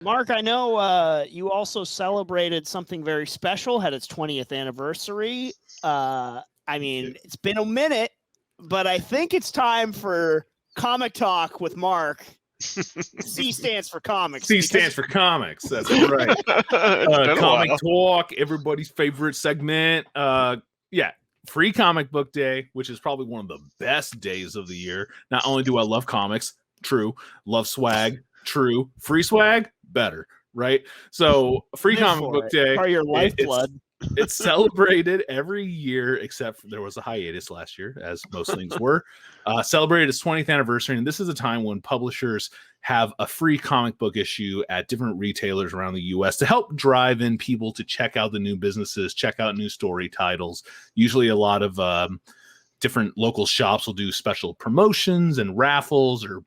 Mark, I know you also celebrated something very special, had its 20th anniversary. I mean, it's been a minute, but I think it's time for Comic Talk with Mark. C stands for comics. C stands for comics. That's right. Comic Talk, everybody's favorite segment. Yeah, free comic book day, which is probably one of the best days of the year. Not only do I love comics, true, love swag, true, free swag, better, right? So free comic book day, or your lifeblood. It's celebrated every year, except for there was a hiatus last year, as most things were. Celebrated its 20th anniversary, and this is a time when publishers have a free comic book issue at different retailers around the U.S. to help drive in people to check out the new businesses, check out new story titles. Usually a lot of different local shops will do special promotions and raffles or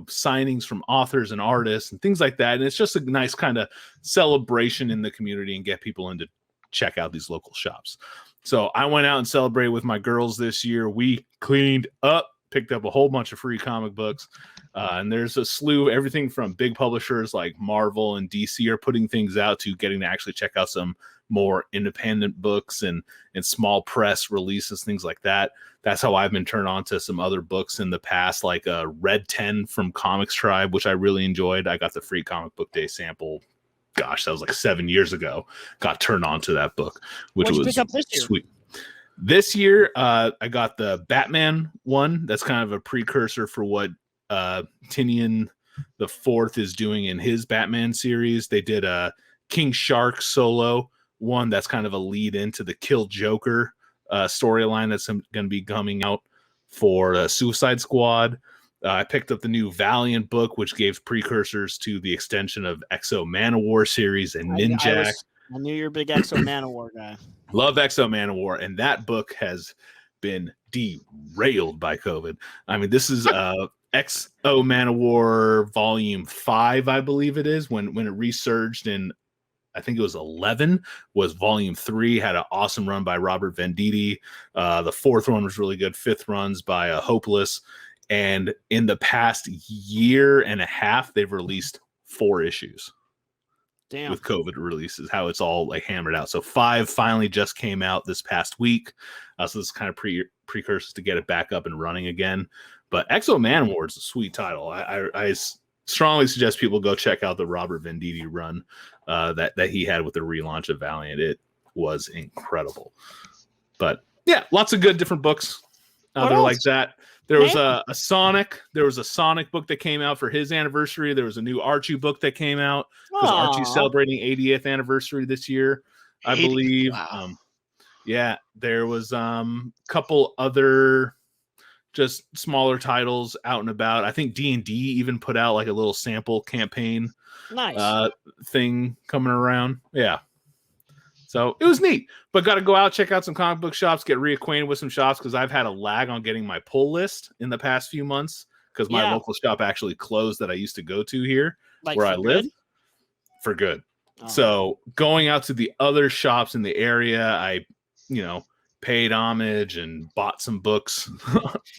signings from authors and artists and things like that. And it's just a nice kind of celebration in the community and get people into check out these local shops. So I went out and celebrated with my girls this year. We cleaned up, picked up a whole bunch of free comic books. And there's a slew, everything from big publishers like Marvel and DC are putting things out to getting to actually check out some more independent books and small press releases, things like that. That's how I've been turned on to some other books in the past, like Red 10 from Comics Tribe, which I really enjoyed. I got the free comic book day sample. Gosh, that was like 7 years ago. Got turned on to that book, which was sweet. This year, I got the Batman one. That's kind of a precursor for what Tinian the Fourth is doing in his Batman series. They did a King Shark solo one that's kind of a lead into the Kill Joker storyline that's going to be coming out for Suicide Squad. I picked up the new Valiant book, which gave precursors to the extension of Exo Manowar series and Ninjak. I knew you're a big Exo Manowar guy. Love Exo Manowar, and that book has been derailed by COVID. I mean, this is Exo Manowar Volume 5, I believe it is, when it resurged in, I think it was 11, was Volume 3, had an awesome run by Robert Venditti. The fourth one was really good. Fifth runs by Hopeless. And in the past year and a half, they've released 4 issues. Damn. With COVID releases, how it's all like hammered out. So 5 finally just came out this past week. So this is kind of precursors to get it back up and running again. But Exo Manowar is a sweet title. I strongly suggest people go check out the Robert Venditti run that he had with the relaunch of Valiant. It was incredible. But yeah, lots of good different books out there like that. There was a Sonic. There was a Sonic book that came out for his anniversary. There was a new Archie book that came out because Archie's celebrating 80th anniversary this year, I believe. Wow. Yeah, there was couple other just smaller titles out and about. I think D&D even put out like a little sample campaign thing coming around. Yeah. So it was neat, but got to go out, check out some comic book shops, get reacquainted with some shops because I've had a lag on getting my pull list in the past few months because my local shop actually closed that I used to go to here where I live for good. So going out to the other shops in the area, I, paid homage and bought some books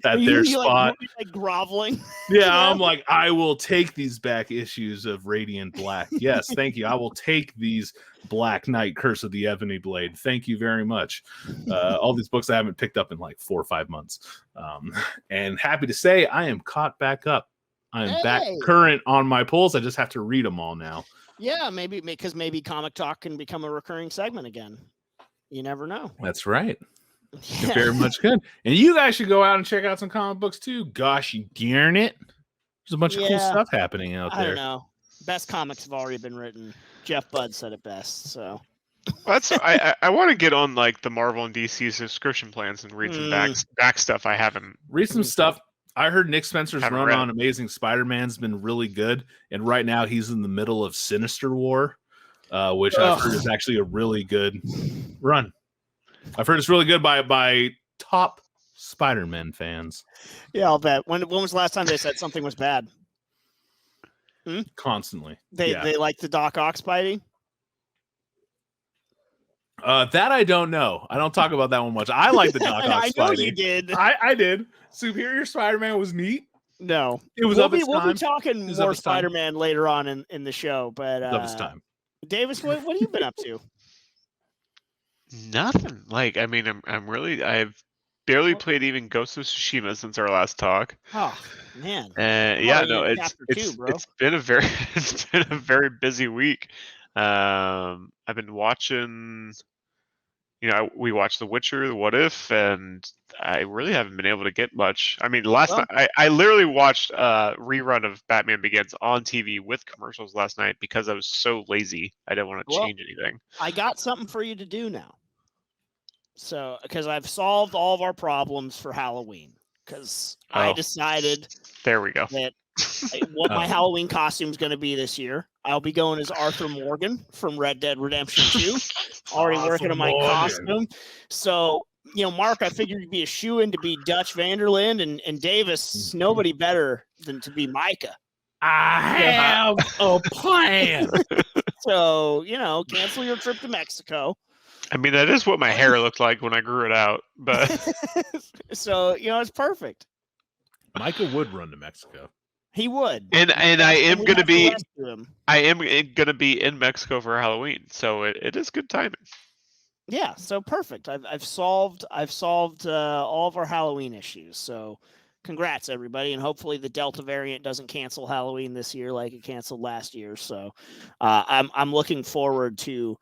at their spot. Like groveling. Yeah, I'm like, I will take these back issues of Radiant Black. Yes, thank you. I will take these Black Knight, Curse of the Ebony Blade. Thank you very much. All these books I haven't picked up in like 4 or 5 months. And happy to say I am caught back up. I am back current on my pulls. I just have to read them all now. Yeah, maybe because maybe Comic Talk can become a recurring segment again. You never know. That's right. Yeah. Very much good. And you guys should go out and check out some comic books too. Gosh, you darn it. There's a bunch of cool stuff happening out there. I don't know. Best comics have already been written. Jeff Budd said it best. So I want to get on like the Marvel and DC subscription plans and read some back stuff I haven't. Read some stuff. I heard Nick Spencer's run on Amazing Spider-Man's been really good. And right now he's in the middle of Sinister War. Which I've heard is actually a really good run. I've heard it's really good by top Spider-Man fans. Yeah, I'll bet. When was the last time they said something was bad? Constantly. They like the Doc Ock Spidey? That I don't know. I don't talk about that one much. I like the Doc Ock Spidey. I know you did. I did. Superior Spider-Man was neat. No. It was we'll of be, its we'll time. be talking was of more its time. Spider-Man later on in the show, but Of its time. Davis, what have you been up to? Nothing. Like, I mean, I've barely played even Ghost of Tsushima since our last talk. Oh man. Yeah, no, already in it's chapter 2, bro. it's been a very it's been a very busy week. I've been watching. We watched The Witcher, The What If, and I really haven't been able to get much. I mean, last Well- night I literally watched a rerun of Batman Begins on TV with commercials last night because I was so lazy. I didn't want to Well, change anything. I got something for you to do now. So, because I've solved all of our problems for Halloween, because I Oh. decided There we go. that what my Halloween costume is going to be this year. I'll be going as Arthur Morgan from Red Dead Redemption 2. Already working on my costume. So, Mark, I figured you'd be a shoo-in to be Dutch Vanderland, and Davis, nobody better than to be Micah. I have a plan. So, cancel your trip to Mexico. I mean, that is what my hair looked like when I grew it out, but So, it's perfect. Micah would run to Mexico. He would. and I am We'd gonna have to be rescue him. gonna be in Mexico for Halloween, so it is good timing. Yeah, so perfect. I've solved all of our Halloween issues. So, congrats everybody, and hopefully the Delta variant doesn't cancel Halloween this year like it canceled last year. So, I'm looking forward to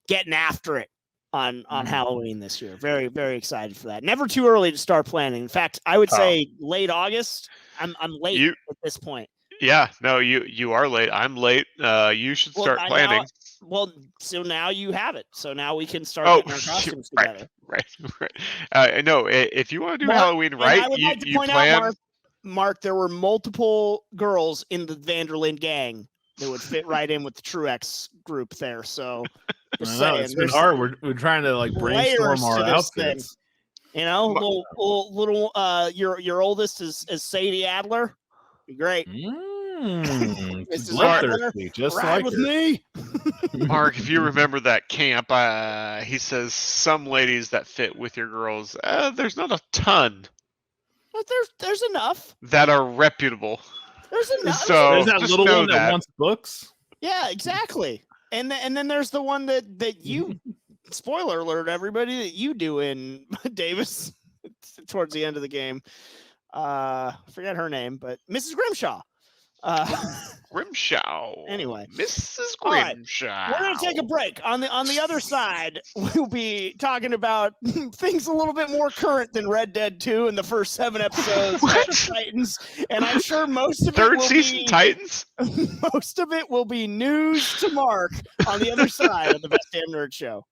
getting after it on Halloween this year. Very, very excited for that. Never too early to start planning. In fact, I would say late August. I'm late at this point. Yeah, no, you are late. I'm late. You should start planning. So now you have it. So now we can start getting our costumes together. Right. No, if you want to do Halloween right, I would like to point out, Mark, there were multiple girls in the Vanderland gang that would fit right in with the Truex group there. So just saying, it's been hard. We're trying to brainstorm our outfits. Little your oldest is Sadie Adler. Great. Bloodthirsty, just ride like with her. me. Mark, if you remember that camp, he says some ladies that fit with your girls. There's not a ton. But there's enough. That are reputable. There's enough. So there's that little one that wants books. Yeah, exactly. And then there's the one that you. Spoiler alert, everybody, that you do in Davis towards the end of the game. I forget her name, but Mrs. Grimshaw. Grimshaw. Anyway, Mrs. All Grimshaw. right. We're gonna take a break. On the other side, we'll be talking about things a little bit more current than Red Dead 2 and the first 7 episodes of Titans. And I'm sure most of Third season Titans. Most of it will be news to Mark on the other side of the Best Damn Nerd Show.